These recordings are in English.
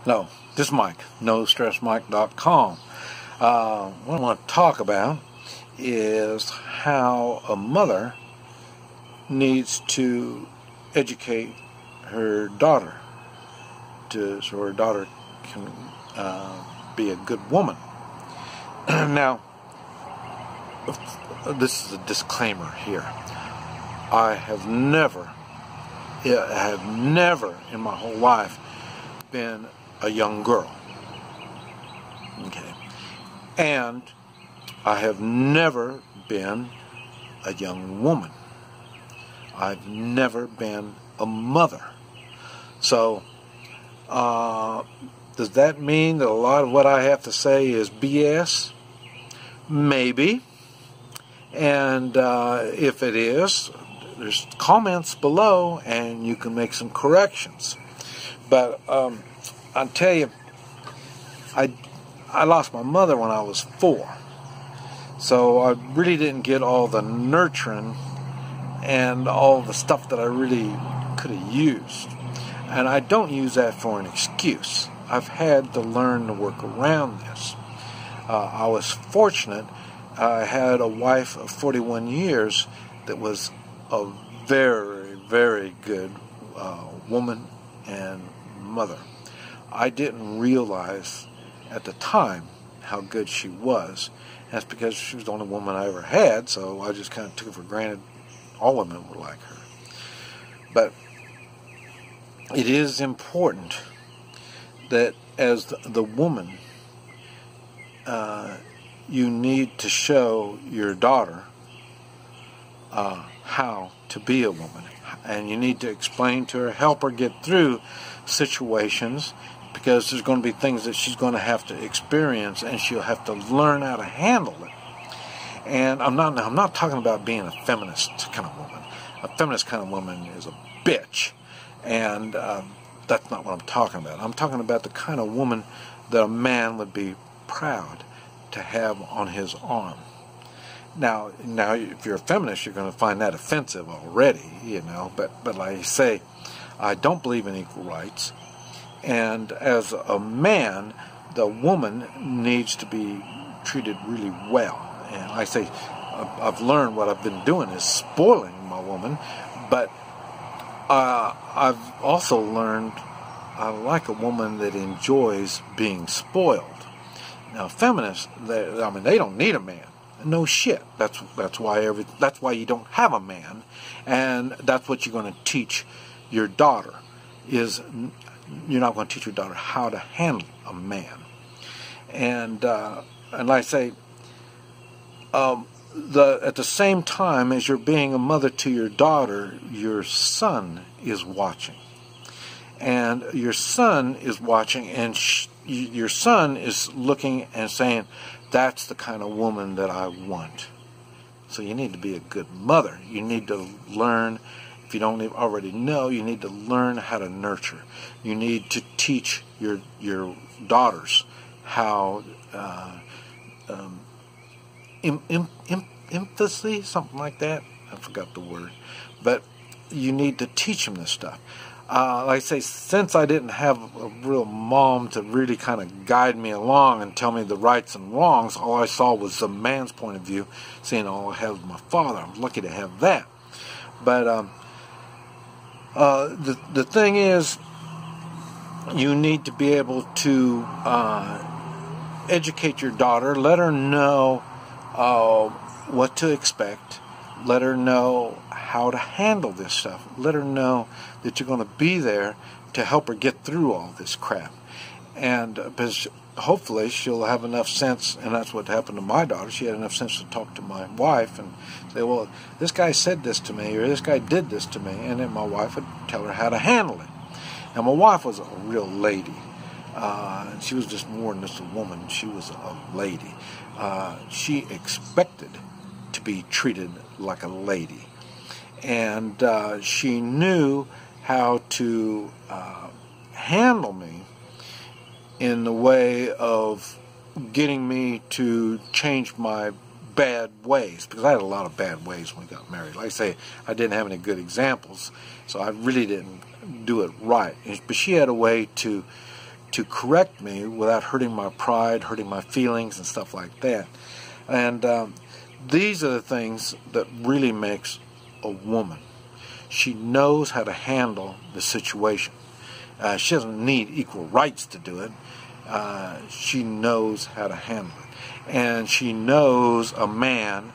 No, this is Mike, NoStressMike.com. What I want to talk about is how a mother needs to educate her daughter so her daughter can be a good woman. Now, this is a disclaimer here. I have never in my whole life been a young girl. Okay. And I have never been a young woman. I've never been a mother. So, does that mean that a lot of what I have to say is BS? Maybe. And if it is, there's comments below and you can make some corrections. But I'll tell you, I lost my mother when I was 4. So I really didn't get all the nurturing and all the stuff that I really could have used. And I don't use that for an excuse. I've had to learn to work around this. I was fortunate. I had a wife of 41 years that was a very, very good woman and mother. I didn't realize at the time how good she was. That's because she was the only woman I ever had, so I just kind of took it for granted all women were like her. But it is important that as the woman, you need to show your daughter how to be a woman. And you need to explain to her, help her get through situations, because there's going to be things that she's going to have to experience, and she'll have to learn how to handle it. And I'm not talking about being a feminist kind of woman. A feminist kind of woman is a bitch, and that's not what I'm talking about. I'm talking about the kind of woman that a man would be proud to have on his arm. Now, if you're a feminist, you're going to find that offensive already, But like I say, I don't believe in equal rights. And as a man, the woman needs to be treated really well. And like I say, I've learned what I've been doing is spoiling my woman. But I've also learned I like a woman that enjoys being spoiled. Now, feminists, they don't need a man. No shit. That's why you don't have a man, and that's what you're going to teach your daughter. You're not going to teach your daughter how to handle a man. And like I say, at the same time as you're being a mother to your daughter, your son is watching. And your son is watching, and your son is looking and saying, that's the kind of woman that I want. So you need to be a good mother. You need to learn, if you don't already know, you need to learn how to nurture. You need to teach your daughters how empathy, something like that. I forgot the word. But you need to teach them this stuff. Like I say, since I didn't have a real mom to really kind of guide me along and tell me the rights and wrongs, all I saw was the man's point of view, saying all I had was my father. I'm lucky to have that. But the thing is, you need to be able to educate your daughter, let her know what to expect, let her know how to handle this stuff, let her know that you're going to be there to help her get through all this crap. And because hopefully she'll have enough sense, and that's what happened to my daughter. She had enough sense to talk to my wife and say, well, this guy said this to me, or this guy did this to me, and then my wife would tell her how to handle it. Now, my wife was a real lady. She was just more than just a woman. She was a lady. She expected to be treated like a lady. And she knew how to handle me in the way of getting me to change my bad ways, because I had a lot of bad ways when we got married. Like I say, I didn't have any good examples, so I really didn't do it right. But she had a way to to correct me without hurting my pride, hurting my feelings, and stuff like that. And these are the things that really makes a woman. She knows how to handle the situation. She doesn't need equal rights to do it. She knows how to handle it. And she knows a man,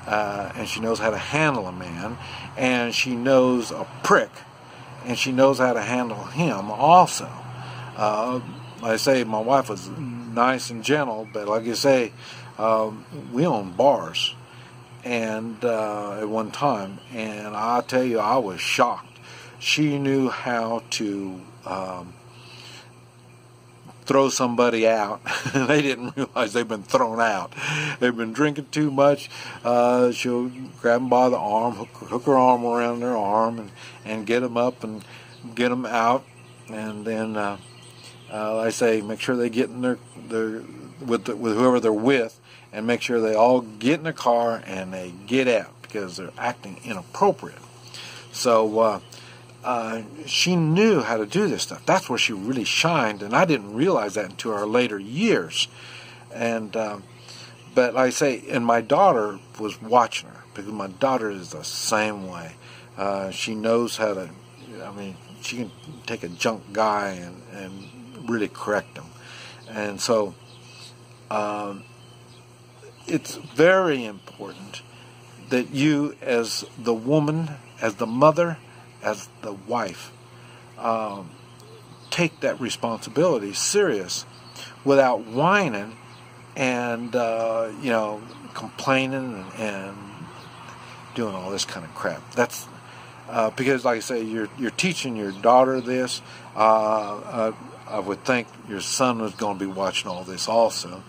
and she knows how to handle a man, and she knows a prick, and she knows how to handle him also. Like I say, my wife was nice and gentle, but like you say, we owned bars and at one time, and I tell you, I was shocked. She knew how to throw somebody out. They didn't realize they've been thrown out. They've been drinking too much. She'll grab them by the arm, hook her arm around their arm, and get them up and get them out. And then, I say, make sure they get in their with whoever they're with, and make sure they all get in the car and they get out because they're acting inappropriate. So she knew how to do this stuff. That's where she really shined, and I didn't realize that until our later years. And but like I say, and my daughter was watching her, because my daughter is the same way. She knows how to, I mean, she can take a junk guy and really correct him. And so it's very important that you, as the woman, as the mother, as the wife, take that responsibility serious without whining and complaining and doing all this kind of crap. That's because, like I say, you're teaching your daughter this. I would think your son was going to be watching all this also.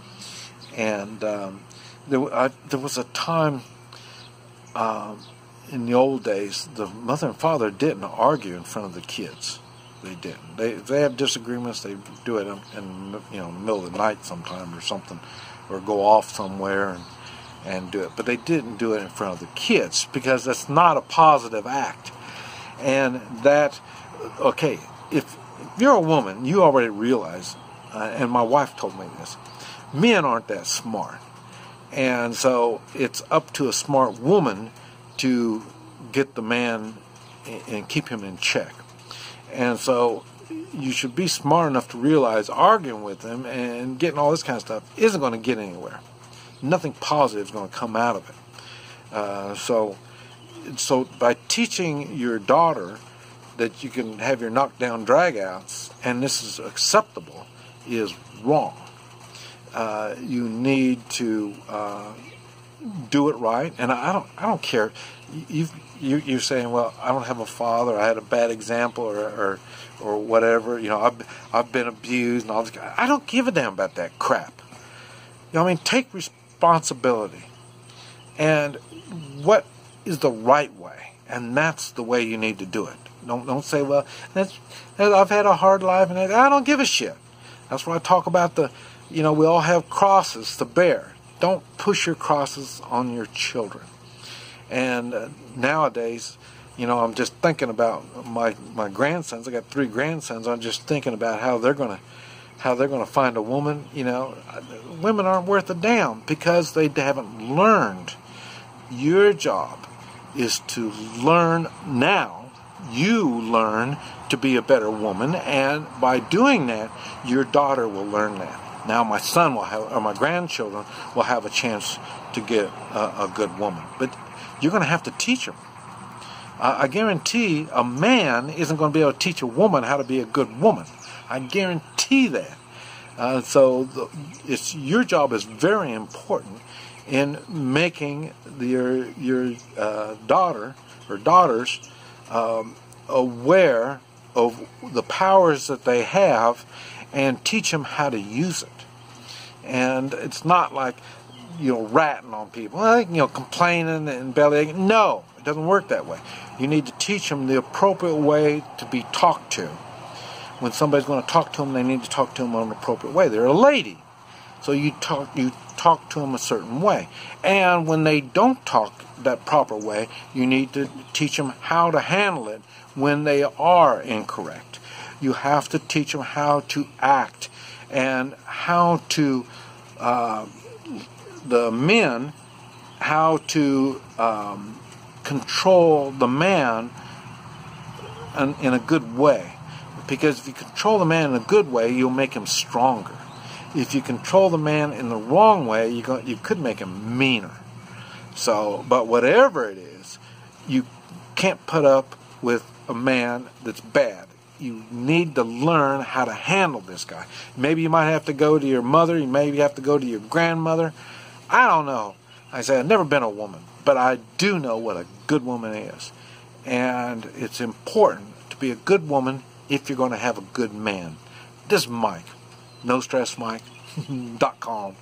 And there was a time in the old days, the mother and father didn't argue in front of the kids. They didn't. They have disagreements. They do it in the middle of the night sometime or something, or go off somewhere and do it. But they didn't do it in front of the kids, because that's not a positive act. And that, okay, if you're a woman, you already realize, and my wife told me this, men aren't that smart. And so it's up to a smart woman to get the man and keep him in check. And so you should be smart enough to realize arguing with him and getting all this kind of stuff isn't going to get anywhere. Nothing positive is going to come out of it. So by teaching your daughter that you can have your knockdown dragouts and this is acceptable is wrong. You need to do it right, and I don't care. You're saying, well, I don't have a father. I had a bad example, or whatever. I've been abused and all this. I don't give a damn about that crap. Take responsibility, and what is the right way, and that's the way you need to do it. Don't say, well, I've had a hard life, and I don't give a shit. That's why I talk about we all have crosses to bear. Don't push your crosses on your children. And nowadays, I'm just thinking about my grandsons. I got 3 grandsons. I'm just thinking about how they're gonna find a woman. Women aren't worth a damn because they haven't learned. Your job is to learn now. You learn to be a better woman, and by doing that, your daughter will learn that. Now my son will have, or my grandchildren will have a chance to get a good woman. But you're going to have to teach them. I guarantee a man isn't going to be able to teach a woman how to be a good woman. I guarantee that. So your job is very important in making your daughter or daughters aware of the powers that they have, and teach them how to use it. And it's not like, ratting on people, complaining and bellyaching. No, it doesn't work that way. You need to teach them the appropriate way to be talked to. When somebody's going to talk to them, they need to talk to them in an appropriate way. They're a lady, so you talk to them a certain way. And when they don't talk that proper way, you need to teach them how to handle it when they are incorrect. You have to teach them how to act and how to, the men, how to control the man in a good way. Because if you control the man in a good way, you'll make him stronger. If you control the man in the wrong way, you could make him meaner. So, but whatever it is, you can't put up with a man that's bad. You need to learn how to handle this guy. Maybe you might have to go to your mother. You maybe have to go to your grandmother. I don't know. I say I've never been a woman, but I do know what a good woman is. And it's important to be a good woman if you're going to have a good man. This is Mike. NoStressMike.com.